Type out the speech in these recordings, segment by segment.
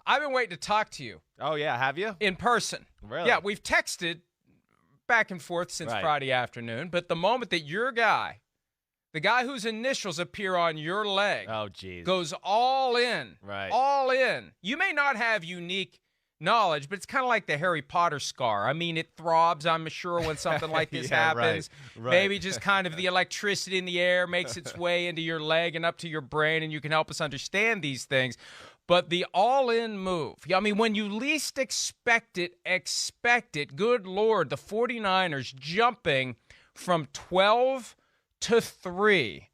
I've been waiting to talk to you. Oh, yeah. Have you? In person. Really? Yeah, we've texted back and forth since Friday afternoon, but the moment that your guy, the guy whose initials appear on your leg, goes all in, all in. You may not have unique knowledge, but it's kind of like the Harry Potter scar. I mean, it throbs, I'm sure, when something like this happens. Right. Maybe just kind of the electricity in the air makes its way into your leg and up to your brain, and you can help us understand these things. But the all-in move, I mean, when you least expect it, good Lord, the 49ers jumping from 12 to 3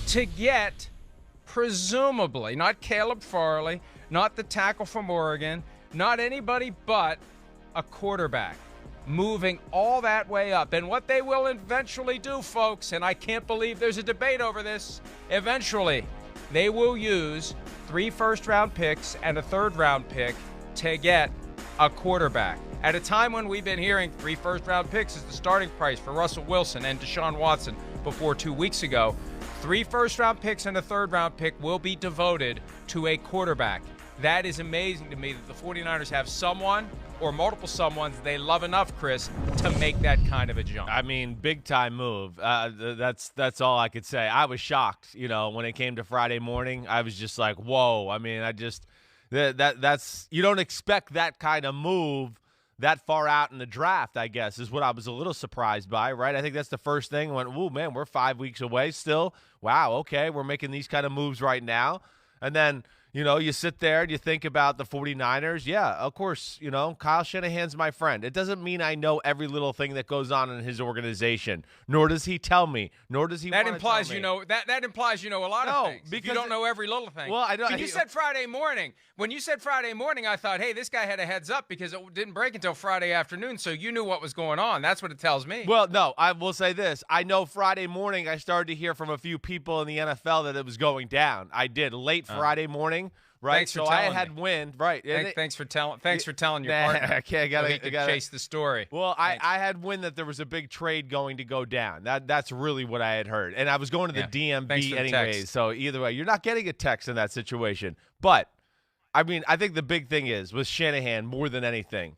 to get, presumably, not Caleb Farley, not the tackle from Oregon, not anybody but a quarterback, moving all that way up. And what they will eventually do, folks, and I can't believe there's a debate over this, eventually they will use 3 first-round picks and a third-round pick to get a quarterback. At a time when we've been hearing 3 first-round picks is the starting price for Russell Wilson and Deshaun Watson before 2 weeks ago, 3 first-round picks and a third-round pick will be devoted to a quarterback. That is amazing to me that the 49ers have someone or multiple someones they love enough, Chris, to make that kind of a jump. I mean, big-time move. That's all I could say. I was shocked, when it came to Friday morning. I was just like, whoa. I mean, that's you don't expect that kind of move that far out in the draft, I guess, is what I was a little surprised by, right? I think that's the first thing. Went, oh, man, we're 5 weeks away still. Wow, okay, we're making these kind of moves right now. And then, you sit there and you think about the 49ers. Yeah, of course, Kyle Shanahan's my friend. It doesn't mean I know every little thing that goes on in his organization, nor does he tell me, nor does he want to tell me. That implies you know a lot of things. Because you don't know every little thing. Well, I don't. You said Friday morning. When you said Friday morning, I thought, hey, this guy had a heads up because it didn't break until Friday afternoon, so you knew what was going on. That's what it tells me. Well, no, I will say this. I know Friday morning I started to hear from a few people in the NFL that it was going down. I did late Friday morning. Right, thanks for so I telling had me. wind. Right, Thanks for telling your partner. Okay, I gotta chase the story. Well, I had wind that there was a big trade going to go down. That's really what I had heard, and I was going to the DMV anyways. So either way, you're not getting a text in that situation. But I mean, I think the big thing is with Shanahan more than anything,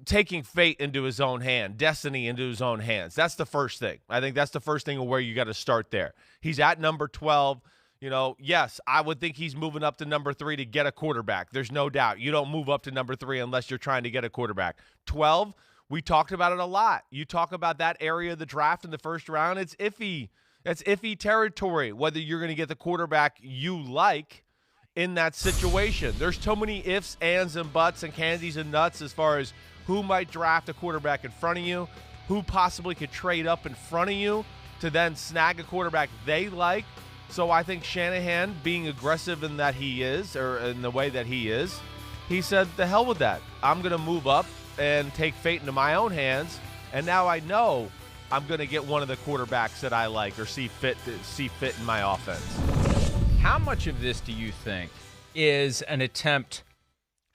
taking fate into his own hand, destiny into his own hands. That's the first thing. I think that's the first thing of where you got to start there. He's at number 12. Yes, I would think he's moving up to number 3 to get a quarterback. There's no doubt. You don't move up to number 3 unless you're trying to get a quarterback. 12, we talked about it a lot. You talk about that area of the draft in the first round, it's iffy. That's iffy territory, whether you're going to get the quarterback you like in that situation. There's so many ifs, ands, and buts, and candies and nuts as far as who might draft a quarterback in front of you, who possibly could trade up in front of you to then snag a quarterback they like. So I think Shanahan, being aggressive in that he is, or in the way that he is, he said, the hell with that. I'm going to move up and take fate into my own hands, and now I know I'm going to get one of the quarterbacks that I like or see fit in my offense. How much of this do you think is an attempt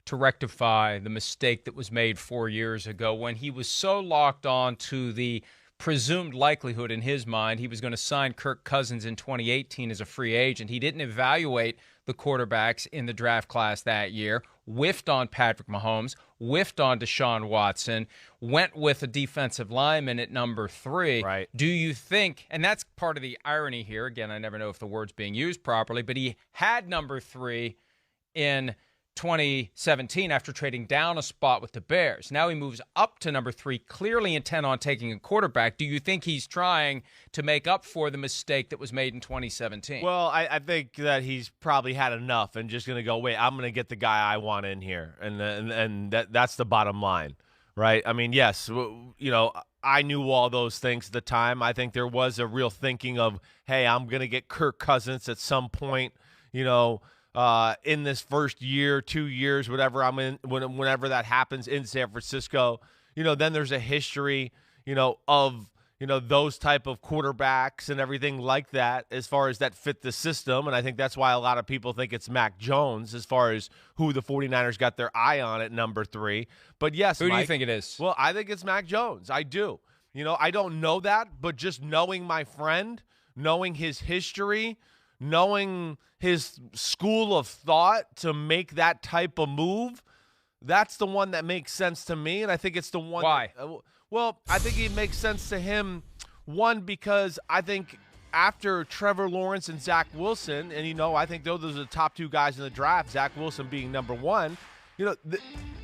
to rectify the mistake that was made 4 years ago when he was so locked on to the presumed likelihood in his mind he was going to sign Kirk Cousins in 2018 as a free agent? He didn't evaluate the quarterbacks in the draft class that year, whiffed on Patrick Mahomes, whiffed on Deshaun Watson, went with a defensive lineman at number 3. Right. Do you think, and that's part of the irony here, again, I never know if the word's being used properly, but he had number 3 in 2017 after trading down a spot with the Bears. Now he moves up to number 3, clearly intent on taking a quarterback. Do you think he's trying to make up for the mistake that was made in 2017? Well, I think that he's probably had enough and just going to go, wait, I'm going to get the guy I want in here. And that's the bottom line, right? I mean, yes, I knew all those things at the time. I think there was a real thinking of, hey, I'm going to get Kirk Cousins at some point, in this first year, 2 years, whatever I'm in, whenever that happens in San Francisco, then there's a history, of, those type of quarterbacks and everything like that as far as that fit the system. And I think that's why a lot of people think it's Mac Jones as far as who the 49ers got their eye on at number 3. But yes, who Mike, do you think it is? Well, I think it's Mac Jones. I do. I don't know that, but just knowing my friend, knowing his history, knowing his school of thought to make that type of move, that's the one that makes sense to me. And I think it's the one. Why? Well, I think it makes sense to him, one, because I think after Trevor Lawrence and Zach Wilson, and, I think those are the top two guys in the draft, Zach Wilson being number one,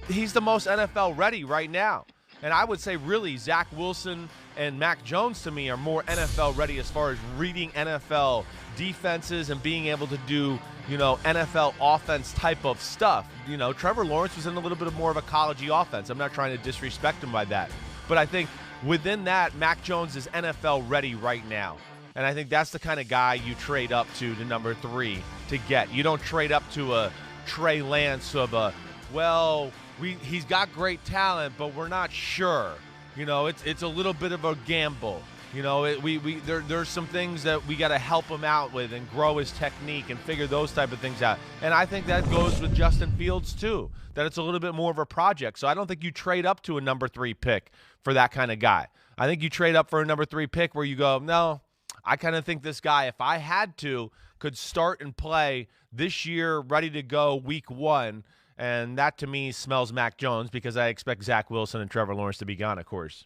he's the most NFL ready right now. And I would say really Zach Wilson and Mac Jones to me are more NFL ready as far as reading NFL defenses and being able to do, NFL offense type of stuff. Trevor Lawrence was in a little bit more of a college-y offense. I'm not trying to disrespect him by that. But I think within that, Mac Jones is NFL ready right now. And I think that's the kind of guy you trade up to number 3 to get. You don't trade up to a Trey Lance of he's got great talent, but we're not sure. It's a little bit of a gamble. There's some things that we got to help him out with and grow his technique and figure those type of things out. And I think that goes with Justin Fields too, that it's a little bit more of a project. So I don't think you trade up to a number 3 pick for that kind of guy. I think you trade up for a number 3 pick where you go, no, I kind of think this guy, if I had to, could start and play this year, ready to go week 1. And that, to me, smells Mac Jones because I expect Zach Wilson and Trevor Lawrence to be gone, of course.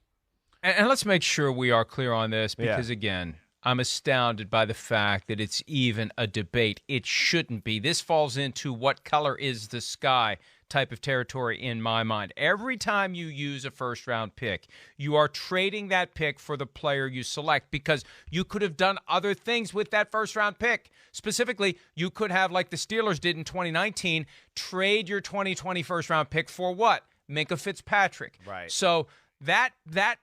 And let's make sure we are clear on this because, again, I'm astounded by the fact that it's even a debate. It shouldn't be. This falls into what color is the sky type of territory in my mind. Every time you use a first-round pick, you are trading that pick for the player you select because you could have done other things with that first-round pick. Specifically, you could have, like the Steelers did in 2019, trade your 2020 first-round pick for what? Minkah Fitzpatrick. Right. So that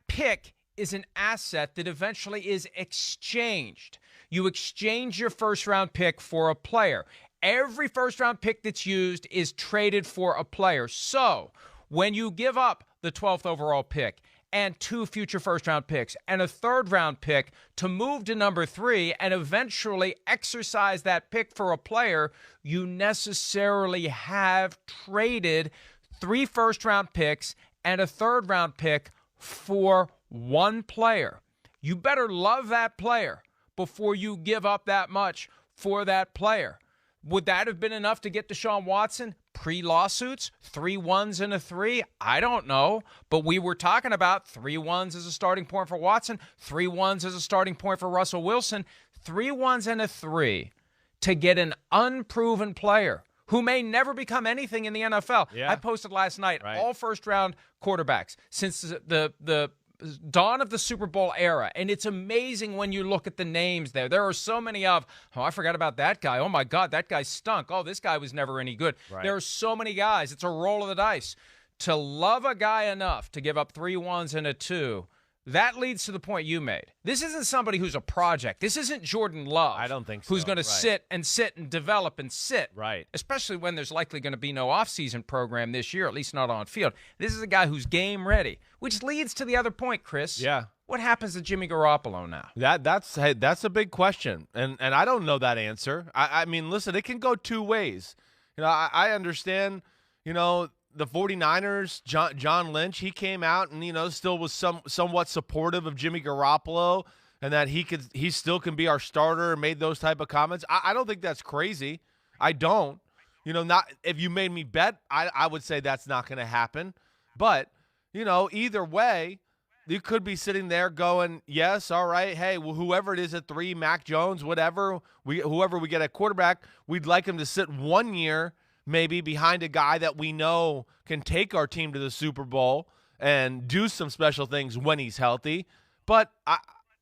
pick is an asset that eventually is exchanged. You exchange your first-round pick for a player. Every first-round pick that's used is traded for a player. So when you give up the 12th overall pick and 2 future first-round picks and a third-round pick to move to number 3 and eventually exercise that pick for a player, you necessarily have traded 3 first-round picks and a third-round pick for one player. You better love that player before you give up that much for that player. Would that have been enough to get Deshaun Watson pre-lawsuits? 3 1s and a 3? I don't know. But we were talking about 3 1s as a starting point for Watson, 3 1s as a starting point for Russell Wilson, 3 1s and a 3 to get an unproven player who may never become anything in the NFL. Yeah. I posted last night all first-round quarterbacks since the dawn of the Super Bowl era, and it's amazing when you look at the names there. There are so many of, I forgot about that guy. Oh, my God, that guy stunk. Oh, this guy was never any good. Right. There are so many guys. It's a roll of the dice. To love a guy enough to give up 3 1s and a 2, that leads to the point you made. This isn't somebody who's a project. This isn't Jordan Love. I don't think so. Who's going to sit and develop and sit. Right. Especially when there's likely going to be no offseason program this year, at least not on field. This is a guy who's game ready, which leads to the other point, Chris. Yeah. What happens to Jimmy Garoppolo now? That's a big question, and I don't know that answer. I mean, listen, it can go 2 ways. I understand, the 49ers, John Lynch, he came out and, still was somewhat supportive of Jimmy Garoppolo and that he still can be our starter and made those type of comments. I don't think that's crazy. I don't. Not if you made me bet, I would say that's not going to happen. But, either way, you could be sitting there going, yes, all right, hey, well, whoever it is at 3, Mac Jones, whoever we get at quarterback, we'd like him to sit 1 year maybe behind a guy that we know can take our team to the Super Bowl and do some special things when he's healthy. But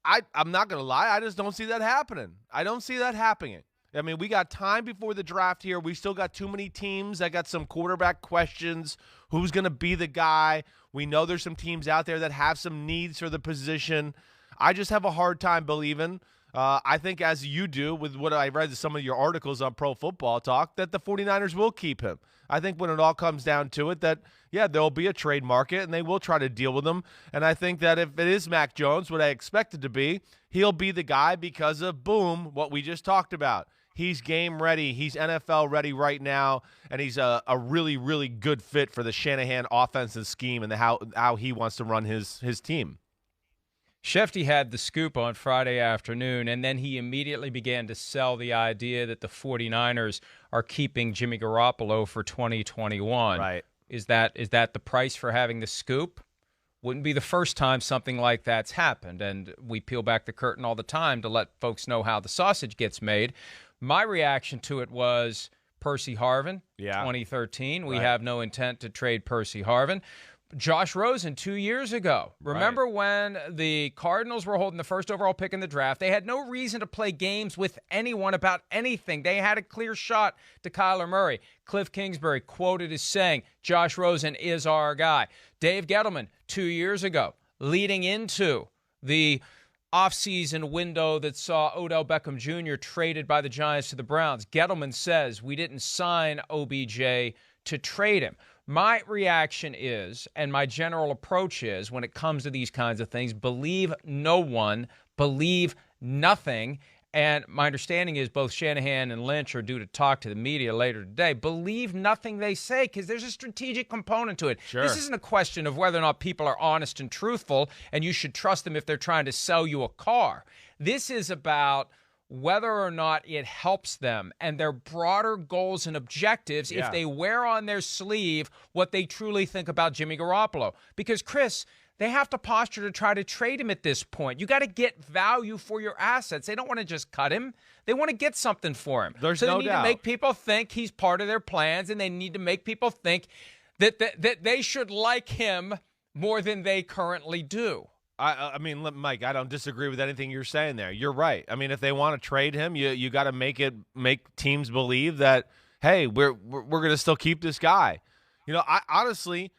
I'm not going to lie, I just don't see that happening. I don't see that happening. I mean, we got time before the draft here. We still got too many teams that got some quarterback questions. Who's going to be the guy? We know there's some teams out there that have some needs for the position. I just have a hard time believing I think, as you do with what I read in some of your articles on Pro Football Talk, that the 49ers will keep him. I think when it all comes down to it, that, yeah, there'll be a trade market, and they will try to deal with him. And I think that if it is Mac Jones, what I expect it to be, he'll be the guy because of, boom, what we just talked about. He's game ready. He's NFL ready right now, and he's a really, really good fit for the Shanahan offensive scheme and how he wants to run his team. Shefty had the scoop on Friday afternoon, and then he immediately began to sell the idea that the 49ers are keeping Jimmy Garoppolo for 2021. Right. Is that the price for having the scoop? Wouldn't be the first time something like that's happened, and we peel back the curtain all the time to let folks know how the sausage gets made. My reaction to it was Percy Harvin, 2013. We have no intent to trade Percy Harvin. Josh Rosen 2 years ago. Remember when the Cardinals were holding the first overall pick in the draft? They had no reason to play games with anyone about anything. They had a clear shot to Kyler Murray. Cliff Kingsbury quoted as saying, Josh Rosen is our guy. Dave Gettleman 2 years ago, leading into the offseason window that saw Odell Beckham Jr. traded by the Giants to the Browns. Gettleman says we didn't sign OBJ to trade him. My reaction is, and my general approach is, when it comes to these kinds of things, believe no one, believe nothing. And my understanding is both Shanahan and Lynch are due to talk to the media later today. Believe nothing they say because there's a strategic component to it. Sure. This isn't a question of whether or not people are honest and truthful, and you should trust them if they're trying to sell you a car. This is about whether or not it helps them and their broader goals and objectives if they wear on their sleeve what they truly think about Jimmy Garoppolo. Because, Chris, they have to posture to try to trade him at this point. You got to get value for your assets. They don't want to just cut him. They want to get something for him. There's so no they need doubt. to make people think he's part of their plans, and they need to make people think that they should like him more than they currently do. I mean, Mike, I don't disagree with anything you're saying there. You're right. I mean, if they want to trade him, you got to make teams believe that, hey, we're going to still keep this guy. You know, I honestly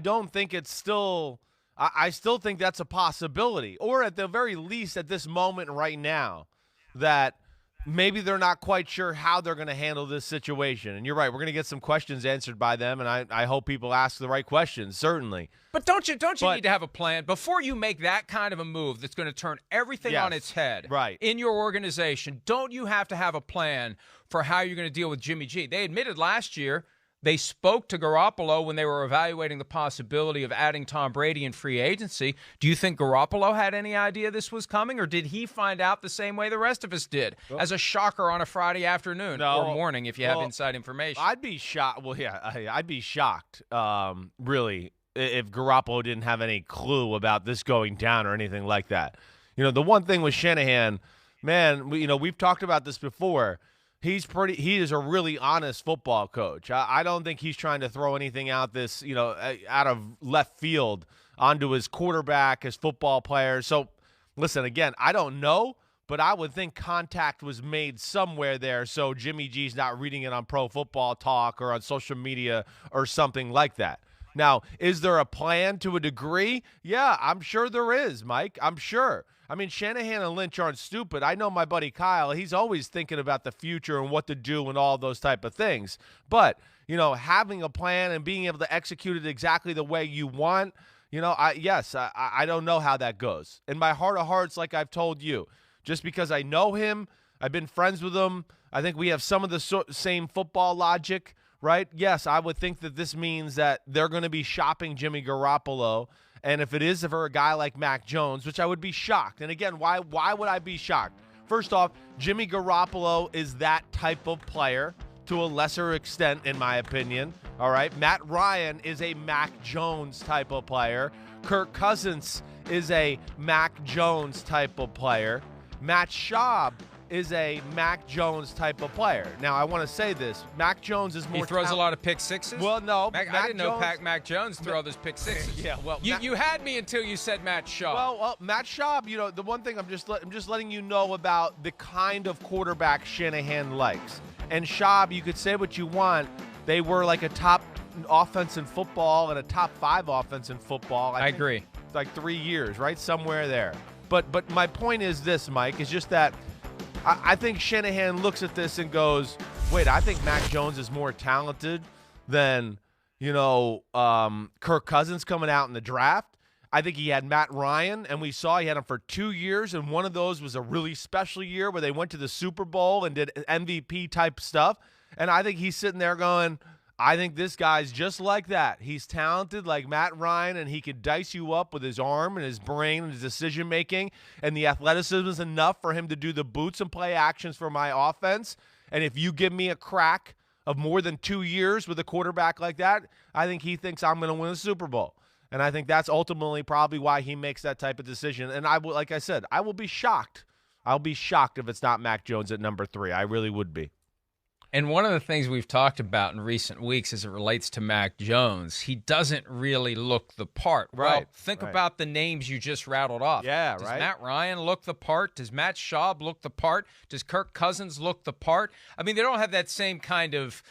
don't think it's still. I still think that's a possibility, or at the very least, at this moment right now, that maybe they're not quite sure how they're going to handle this situation. And you're right. We're going to get some questions answered by them, and I hope people ask the right questions, certainly. But don't you need to have a plan before you make that kind of a move that's going to turn everything on its head in your organization? Don't you have to have a plan for how you're going to deal with Jimmy G? They admitted last year they spoke to Garoppolo when they were evaluating the possibility of adding Tom Brady in free agency. Do you think Garoppolo had any idea this was coming, or did he find out the same way the rest of us did, as a shocker on a Friday afternoon or morning if you have inside information? I'd be shocked. Well, yeah, I'd be shocked, really, if Garoppolo didn't have any clue about this going down or anything like that. You know, the one thing with Shanahan, man, we've talked about this before. He is a really honest football coach. I don't think he's trying to throw anything out of left field onto his quarterback, his football players. So, listen, again, I don't know, but I would think contact was made somewhere there so Jimmy G's not reading it on Pro Football Talk or on social media or something like that. Now, is there a plan to a degree? Yeah, I'm sure there is, Mike. I'm sure. I mean, Shanahan and Lynch aren't stupid. I know my buddy Kyle. He's always thinking about the future and what to do and all those type of things. But, having a plan and being able to execute it exactly the way you want, I don't know how that goes. In my heart of hearts, like I've told you, just because I know him, I've been friends with him, I think we have some of the same football logic, right? Yes, I would think that this means that they're going to be shopping Jimmy Garoppolo. And if it is for a guy like Mac Jones, which I would be shocked. And again, why would I be shocked? First off, Jimmy Garoppolo is that type of player to a lesser extent, in my opinion. All right. Matt Ryan is a Mac Jones type of player. Kirk Cousins is a Mac Jones type of player. Matt Schaub is a Mac Jones type of player. Now, I want to say this. Mac Jones is more He throws a lot of pick sixes? Well, no. I didn't know Mac Jones threw all those pick sixes. Yeah, well. You had me until you said Matt Schaub. Well, Matt Schaub, the one thing I'm just letting you know about the kind of quarterback Shanahan likes. And Schaub, you could say what you want. They were like a top offense in football and a top 5 offense in football. I agree. Like 3 years, right? Somewhere there. But my point is this, Mike, is just that I think Shanahan looks at this and goes, wait, I think Mac Jones is more talented than, Kirk Cousins coming out in the draft. I think he had Matt Ryan, and we saw he had him for 2 years, and one of those was a really special year where they went to the Super Bowl and did MVP-type stuff. And I think he's sitting there going, I think this guy's just like that. He's talented like Matt Ryan, and he could dice you up with his arm and his brain and his decision-making, and the athleticism is enough for him to do the boots and play actions for my offense. And if you give me a crack of more than 2 years with a quarterback like that, I think he thinks I'm going to win a Super Bowl. And I think that's ultimately probably why he makes that type of decision. And I will, like I said, I will be shocked. I'll be shocked if it's not Mac Jones at number 3. I really would be. And one of the things we've talked about in recent weeks as it relates to Mac Jones, he doesn't really look the part. Right. Well, think about the names you just rattled off. Yeah, Does right. Matt Ryan look the part? Does Matt Schaub look the part? Does Kirk Cousins look the part? I mean, they don't have that same kind of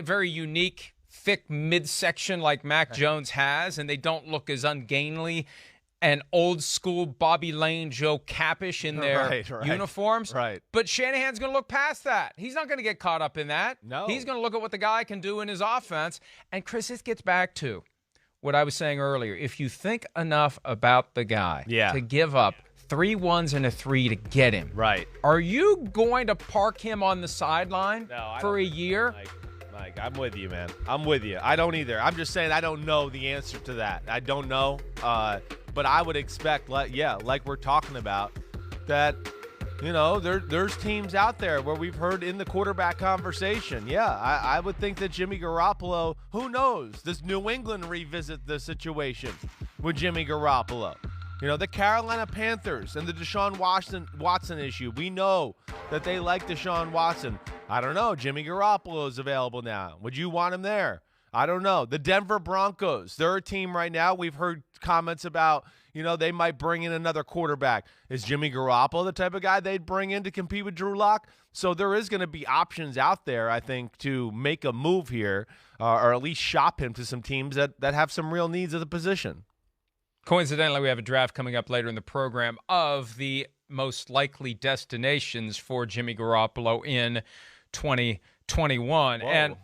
very unique, thick midsection like Mac Jones has, and they don't look as ungainly and old school Bobby Lane, Joe Cappish in their uniforms. Right. But Shanahan's going to look past that. He's not going to get caught up in that. No. He's going to look at what the guy can do in his offense. And, Chris, this gets back to what I was saying earlier. If you think enough about the guy to give up 3 1s and a 3 to get him, right, are you going to park him on the sideline for a year? Mike, I'm with you, man. I'm with you. I don't either. I'm just saying I don't know the answer to that. I don't know. But I would expect, like we're talking about, that, there's teams out there where we've heard in the quarterback conversation. Yeah, I would think that Jimmy Garoppolo, who knows? Does New England revisit the situation with Jimmy Garoppolo? The Carolina Panthers and the Deshaun Watson issue. We know that they like Deshaun Watson. I don't know. Jimmy Garoppolo is available now. Would you want him there? I don't know. The Denver Broncos, they're a team right now. We've heard comments about, they might bring in another quarterback. Is Jimmy Garoppolo the type of guy they'd bring in to compete with Drew Lock? So there is going to be options out there, I think, to make a move here or at least shop him to some teams that have some real needs at the position. Coincidentally, we have a draft coming up later in the program of the most likely destinations for Jimmy Garoppolo in 2021. Whoa. And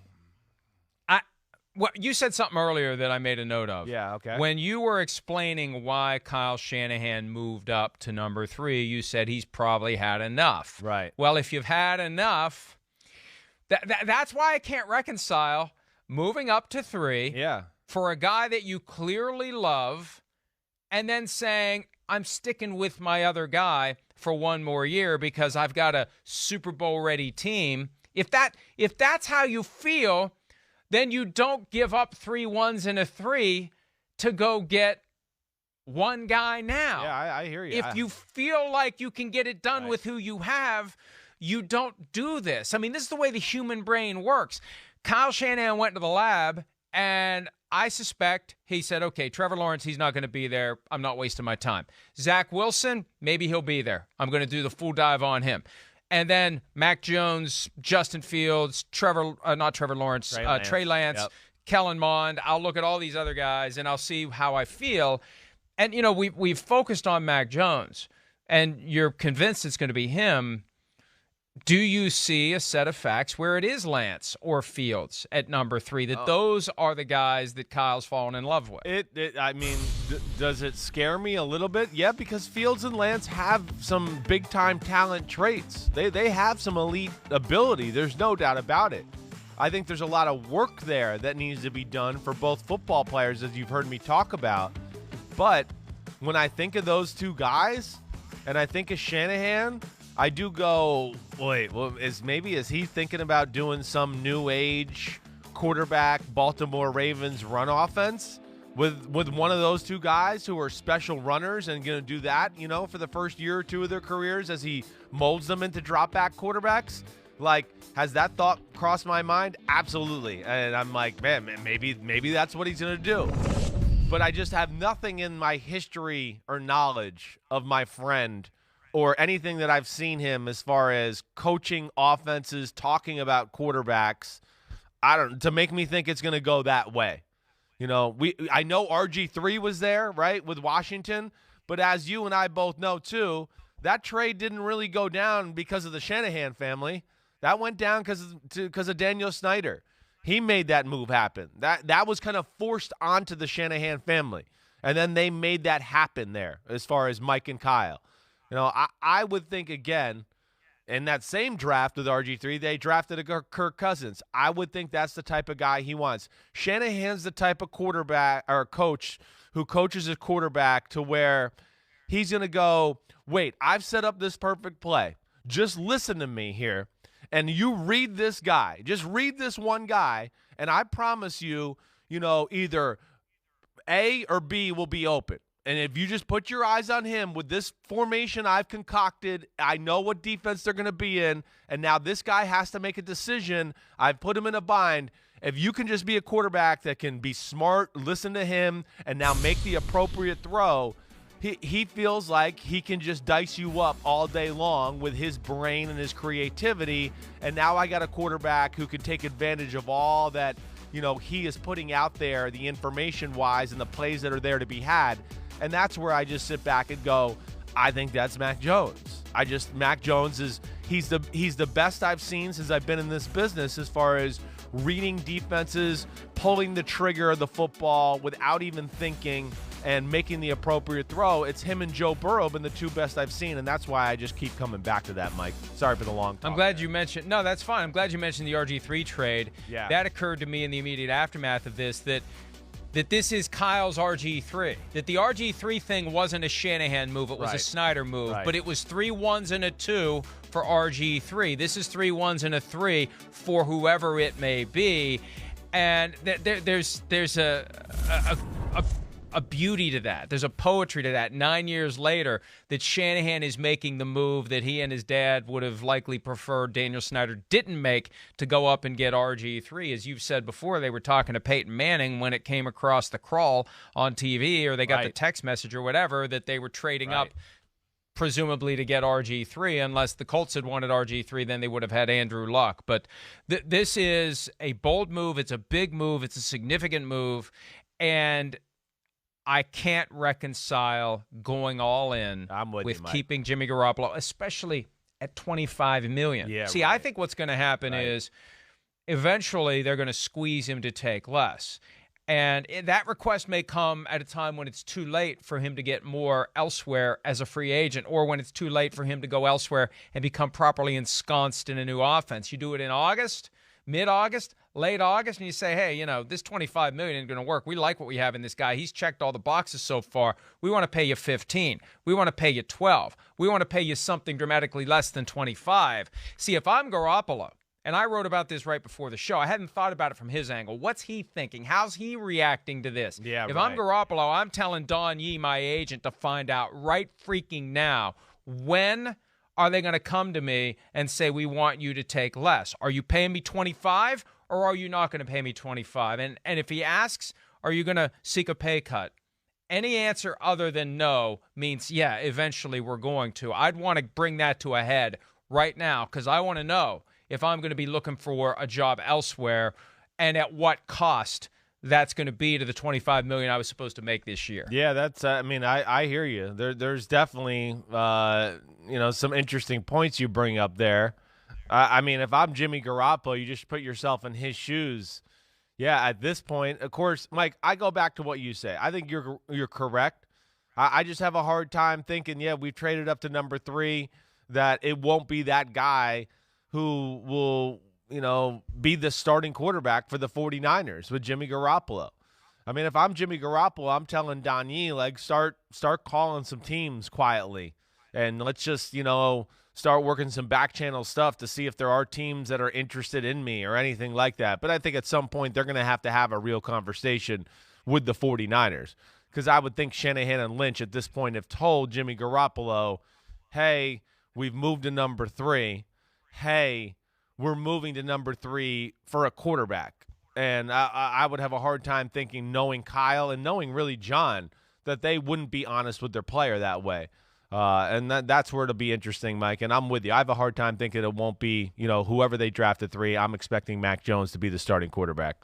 you said something earlier that I made a note of. Yeah, okay. When you were explaining why Kyle Shanahan moved up to number 3, you said he's probably had enough. Right. Well, if you've had enough, that's why I can't reconcile moving up to 3 for a guy that you clearly love and then saying, I'm sticking with my other guy for 1 more year because I've got a Super Bowl-ready team. If that's how you feel, then you don't give up 3 1s and a 3 to go get one guy now. Yeah, I hear you. If you feel like you can get it done with who you have, you don't do this. I mean, this is the way the human brain works. Kyle Shanahan went to the lab, and I suspect he said, okay, Trevor Lawrence, he's not going to be there. I'm not wasting my time. Zach Wilson, maybe he'll be there. I'm going to do the full dive on him. And then Mac Jones, Justin Fields, Trey Lance, Yep. Kellen Mond. I'll look at all these other guys, and I'll see how I feel. And, we've focused on Mac Jones, and you're convinced it's going to be him. Do you see a set of facts where it is Lance or Fields at number 3, that those are the guys that Kyle's fallen in love with? Does it scare me a little bit? Yeah, because Fields and Lance have some big-time talent traits. They have some elite ability. There's no doubt about it. I think there's a lot of work there that needs to be done for both football players, as you've heard me talk about. But when I think of those 2 guys and I think of Shanahan, I do go, wait, well, is he thinking about doing some new age quarterback Baltimore Ravens run offense with one of those 2 guys who are special runners and going to do that, for the first year or 2 of their careers as he molds them into drop back quarterbacks? Like, has that thought crossed my mind? Absolutely. And I'm like, man, maybe that's what he's going to do. But I just have nothing in my history or knowledge of my friend or anything that I've seen him as far as coaching offenses, talking about quarterbacks, to make me think it's going to go that way. I know RG3 was there, right, with Washington, but as you and I both know too, that trade didn't really go down because of the Shanahan family. That went down because of Daniel Snyder. He made that move happen. That was kind of forced onto the Shanahan family, and then they made that happen there as far as Mike and Kyle. I would think, again, in that same draft with RG3, they drafted a Kirk Cousins. I would think that's the type of guy he wants. Shanahan's the type of quarterback or coach who coaches his quarterback to where he's going to go, wait, I've set up this perfect play. Just listen to me here. And you read this guy. Just read this one guy, and I promise you, either A or B will be open. And if you just put your eyes on him with this formation I've concocted, I know what defense they're going to be in, and now this guy has to make a decision. I've put him in a bind. If you can just be a quarterback that can be smart, listen to him, and now make the appropriate throw, he feels like he can just dice you up all day long with his brain and his creativity. And now I got a quarterback who can take advantage of all that, he is putting out there, the information-wise and the plays that are there to be had. And that's where I just sit back and go, I think that's Mac Jones. Mac Jones he's the best I've seen since I've been in this business as far as reading defenses, pulling the trigger of the football without even thinking and making the appropriate throw. It's him and Joe Burrow been the two best I've seen, and that's why I just keep coming back to that, Mike. Sorry for the long talk. I'm glad you mentioned – no, that's fine. I'm glad you mentioned the RG3 trade. Yeah. That occurred to me in the immediate aftermath of this, that this is Kyle's RG3, that the RG3 thing wasn't a Shanahan move, it was a Snyder move, but it was 3 1s and a 2 for RG3. This is 3 1s and a 3 for whoever it may be, and there's a beauty to that. There's a poetry to that. 9 years later, that Shanahan is making the move that he and his dad would have likely preferred Daniel Snyder didn't make, to go up and get RG3. As you've said before, they were talking to Peyton Manning when it came across the crawl on TV, or they got the text message or whatever, that they were trading up presumably to get RG3. Unless the Colts had wanted RG3, then they would have had Andrew Luck. But this is a bold move. It's a big move. It's a significant move. And I can't reconcile going all in with keeping Jimmy Garoppolo, especially at $25 million. Yeah, See, I think what's going to happen is eventually they're going to squeeze him to take less. And that request may come at a time when it's too late for him to get more elsewhere as a free agent, or when it's too late for him to go elsewhere and become properly ensconced in a new offense. You do it in August, mid-August, late August, and you say, hey, this $25 million isn't going to work. We like what we have in this guy. He's checked all the boxes so far. We want to pay you 15. We want to pay you 12. We want to pay you something dramatically less than 25. See, if I'm Garoppolo, and I wrote about this right before the show, I hadn't thought about it from his angle. What's he thinking? How's he reacting to this? If I'm Garoppolo, I'm telling Don Yee, my agent, to find out right freaking now, when are they going to come to me and say, we want you to take less? Are you paying me 25, or are you not going to pay me 25? And if he asks, are you going to seek a pay cut? Any answer other than no means, yeah, eventually we're going to. I'd want to bring that to a head right now, because I want to know if I'm going to be looking for a job elsewhere, and at what cost that's going to be to the $25 million I was supposed to make this year. Yeah, that's. I hear you. There's definitely some interesting points you bring up there. If I'm Jimmy Garoppolo, you just put yourself in his shoes. Yeah, at this point, of course, Mike, I go back to what you say. I think you're correct. I just have a hard time thinking, yeah, we've traded up to number 3, that it won't be that guy who will, be the starting quarterback for the 49ers with Jimmy Garoppolo. If I'm Jimmy Garoppolo, I'm telling Don Yee, start calling some teams quietly, and let's just, start working some back channel stuff to see if there are teams that are interested in me or anything like that. But I think at some point they're going to have a real conversation with the 49ers, because I would think Shanahan and Lynch at this point have told Jimmy Garoppolo, hey, we've moved to number 3. Hey, we're moving to number 3 for a quarterback. And I would have a hard time thinking, knowing Kyle and knowing really John, that they wouldn't be honest with their player that way. And that's where it'll be interesting, Mike. And I'm with you. I have a hard time thinking it won't be, whoever they drafted 3. I'm expecting Mac Jones to be the starting quarterback.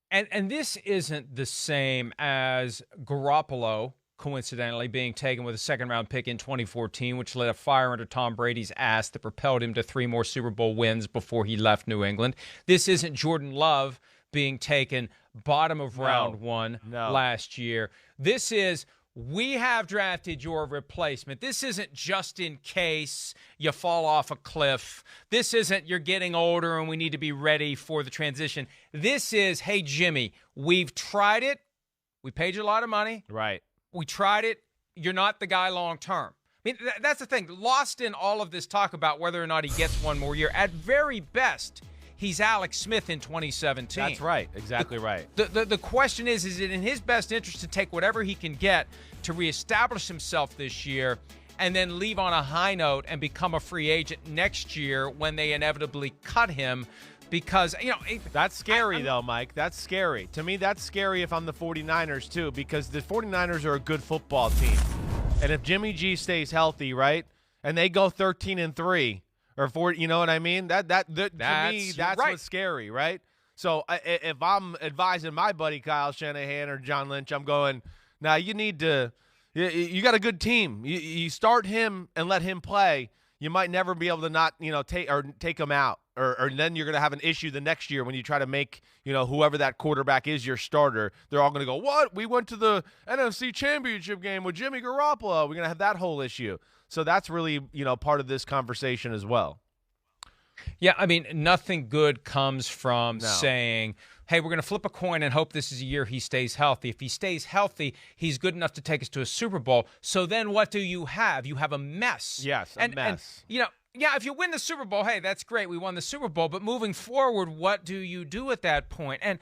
And this isn't the same as Garoppolo, coincidentally, being taken with a second-round pick in 2014, which lit a fire under Tom Brady's ass that propelled him to 3 more Super Bowl wins before he left New England. This isn't Jordan Love being taken bottom of round 1 last year. This is, we have drafted your replacement. This isn't just in case you fall off a cliff. This isn't you're getting older and we need to be ready for the transition. This is, hey, Jimmy, we've tried it. We paid you a lot of money. Right. We tried it. You're not the guy long term. I mean, that's the thing. Lost in all of this talk about whether or not he gets one more year. At very best, he's Alex Smith in 2017. That's right. Exactly right. The question is it in his best interest to take whatever he can get to reestablish himself this year and then leave on a high note and become a free agent next year when they inevitably cut him? Because, that's scary, though, Mike. That's scary. To me, that's scary if I'm the 49ers, too, because the 49ers are a good football team. And if Jimmy G stays healthy, right, and they go 13-3 or 4, you know what I mean? To me, that's right. What's scary, right? So if I'm advising my buddy Kyle Shanahan or John Lynch, I'm going, now you need to – you got a good team. You start him and let him play. You might never be able to not, take him out. Or then you're going to have an issue the next year when you try to make, whoever that quarterback is your starter. They're all going to go, what? We went to the NFC Championship game with Jimmy Garoppolo. We're going to have that whole issue. So that's really, part of this conversation as well. Yeah, I mean, nothing good comes from saying, hey, we're going to flip a coin and hope this is a year he stays healthy. If he stays healthy, he's good enough to take us to a Super Bowl. So then what do you have? You have a mess. Yes, a mess. And, yeah, if you win the Super Bowl, hey, that's great. We won the Super Bowl. But moving forward, what do you do at that point? And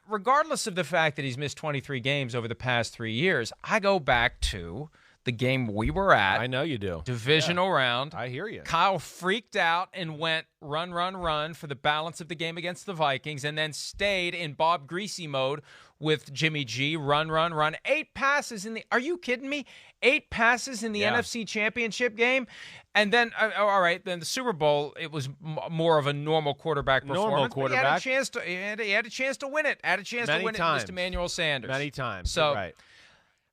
regardless of the fact that he's missed 23 games over the past 3 years, I go back to the game we were at. I know you do. Divisional round. I hear you. Kyle freaked out and went run for the balance of the game against the Vikings and then stayed in Bob Greasy mode with Jimmy G. Run. 8 passes in the – are you kidding me? 8 passes in the NFC Championship game. And then, all right, then the Super Bowl, it was more of a normal quarterback performance. Normal quarterback. He had a chance to win it. Mr. Emmanuel Sanders. Many times. So right.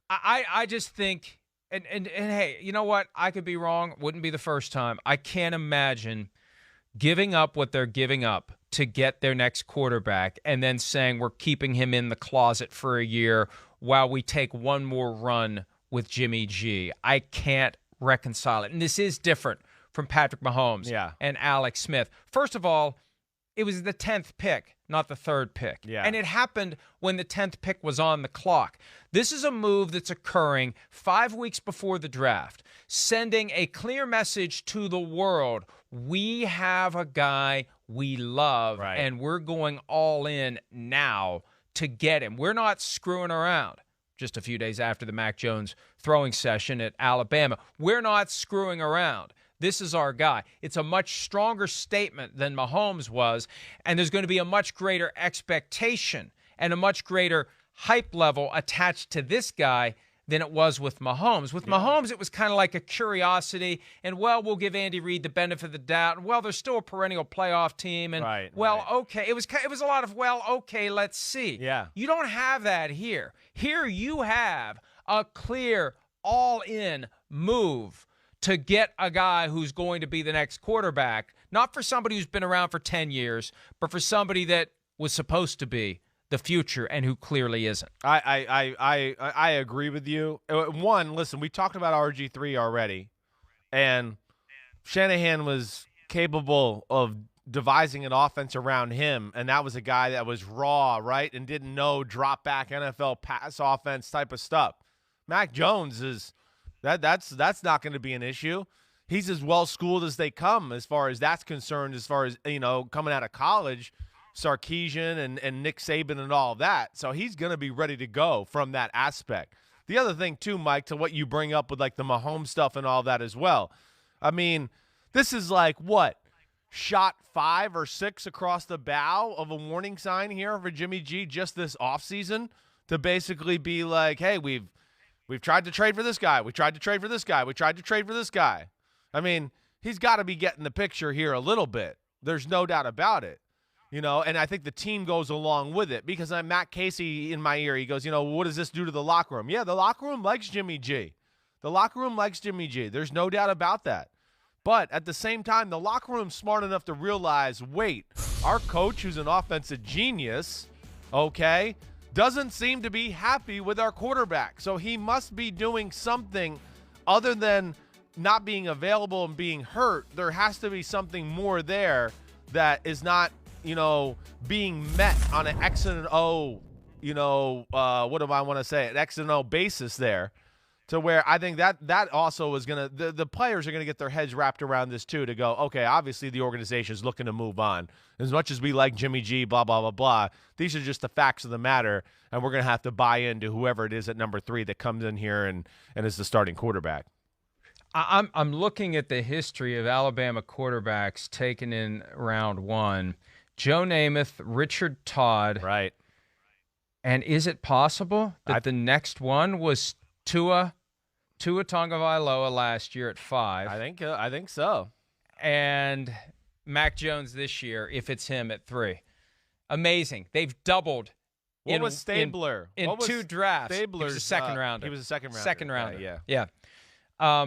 I just think – And hey, you know what? I could be wrong. Wouldn't be the first time. I can't imagine giving up what they're giving up to get their next quarterback and then saying we're keeping him in the closet for a year while we take one more run with Jimmy G. I can't reconcile it. And this is different from Patrick Mahomes and Alex Smith. First of all, it was the 10th pick, not the 3rd pick. Yeah. And it happened when the 10th pick was on the clock. This is a move that's occurring 5 weeks before the draft, sending a clear message to the world. We have a guy we love, and we're going all in now to get him. We're not screwing around. Just a few days after the Mac Jones throwing session at Alabama, we're not screwing around. This is our guy. It's a much stronger statement than Mahomes was, and there's going to be a much greater expectation and a much greater hype level attached to this guy than it was with Mahomes. With Mahomes, it was kind of like a curiosity, and, we'll give Andy Reid the benefit of the doubt. They're still a perennial playoff team, and, okay. It was a lot of, okay, let's see. Yeah. You don't have that here. Here you have a clear, all-in move to get a guy who's going to be the next quarterback, not for somebody who's been around for 10 years, but for somebody that was supposed to be the future and who clearly isn't. I agree with you. One, listen, we talked about RG3 already, and Shanahan was capable of devising an offense around him, and that was a guy that was raw, right, and didn't know drop-back NFL pass offense type of stuff. Mac Jones is – that's not going to be an issue. He's as well-schooled as they come as far as that's concerned, as far as, coming out of college – Sarkisian and Nick Saban and all of that. So he's going to be ready to go from that aspect. The other thing, too, Mike, to what you bring up with, like, the Mahomes stuff and all that as well. I mean, this is like, what, shot 5 or 6 across the bow of a warning sign here for Jimmy G just this offseason to basically be like, hey, we've tried to trade for this guy. We tried to trade for this guy. We tried to trade for this guy. I mean, he's got to be getting the picture here a little bit. There's no doubt about it. And I think the team goes along with it because I'm Matt Casey in my ear. He goes, what does this do to the locker room? Yeah, the locker room likes Jimmy G. The locker room likes Jimmy G. There's no doubt about that. But at the same time, the locker room's smart enough to realize, wait, our coach, who's an offensive genius, okay, doesn't seem to be happy with our quarterback. So he must be doing something other than not being available and being hurt. There has to be something more there that is not, being met on an X and O, what do I want to say? An X and O basis there, to where I think that also is going to, the players are going to get their heads wrapped around this too, to go, okay, obviously the organization is looking to move on. As much as we like Jimmy G, blah, blah, blah, blah, these are just the facts of the matter, and we're going to have to buy into whoever it is at number 3 that comes in here and is the starting quarterback. I'm looking at the history of Alabama quarterbacks taken in round 1. Joe Namath, Richard Todd. Right. And is it possible that the next one was Tua Tagovailoa last year at 5? I think so. And Mac Jones this year, if it's him, at 3. Amazing. They've doubled. What was Stabler? In 2 drafts. Stabler's he was a second rounder. He was a second rounder. Second rounder. Yeah.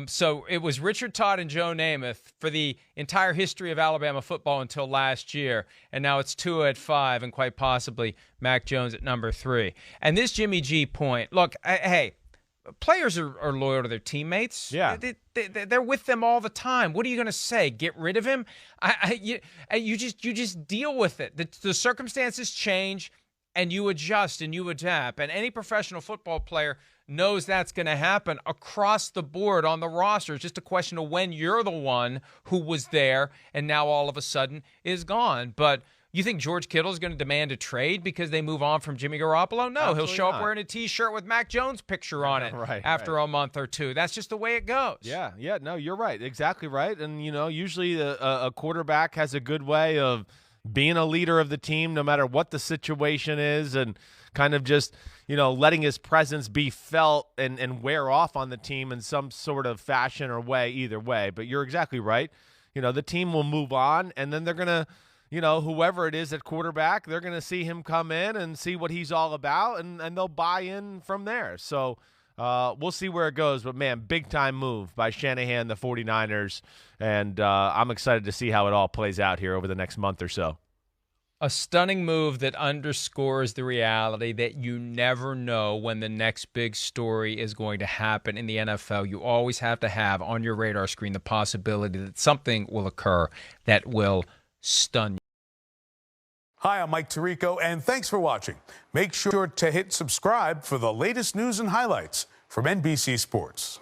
So it was Richard Todd and Joe Namath for the entire history of Alabama football until last year, and now it's Tua at 5 and quite possibly Mac Jones at number 3. And this Jimmy G point, look, hey, players are loyal to their teammates. Yeah. They're with them all the time. What are you going to say? Get rid of him? You just deal with it. The circumstances change, and you adjust and you adapt. And any professional football player knows that's going to happen across the board on the roster. It's just a question of when you're the one who was there and now all of a sudden is gone. But you think George Kittle is going to demand a trade because they move on from Jimmy Garoppolo? No, Absolutely he'll show not. up wearing a T-shirt with Mac Jones' picture on it after a month or 2. That's just the way it goes. Yeah, no, you're right. Exactly right. And, usually a quarterback has a good way of being a leader of the team no matter what the situation is, and kind of just, letting his presence be felt and wear off on the team in some sort of fashion or way, either way. But you're exactly right. The team will move on, and then they're going to, whoever it is at quarterback, they're going to see him come in and see what he's all about, and they'll buy in from there. So we'll see where it goes. But, man, big-time move by Shanahan, the 49ers, and I'm excited to see how it all plays out here over the next month or so. A stunning move that underscores the reality that you never know when the next big story is going to happen in the NFL. You always have to have on your radar screen the possibility that something will occur that will stun you. Hi, I'm Mike Tirico, and thanks for watching. Make sure to hit subscribe for the latest news and highlights from NBC Sports.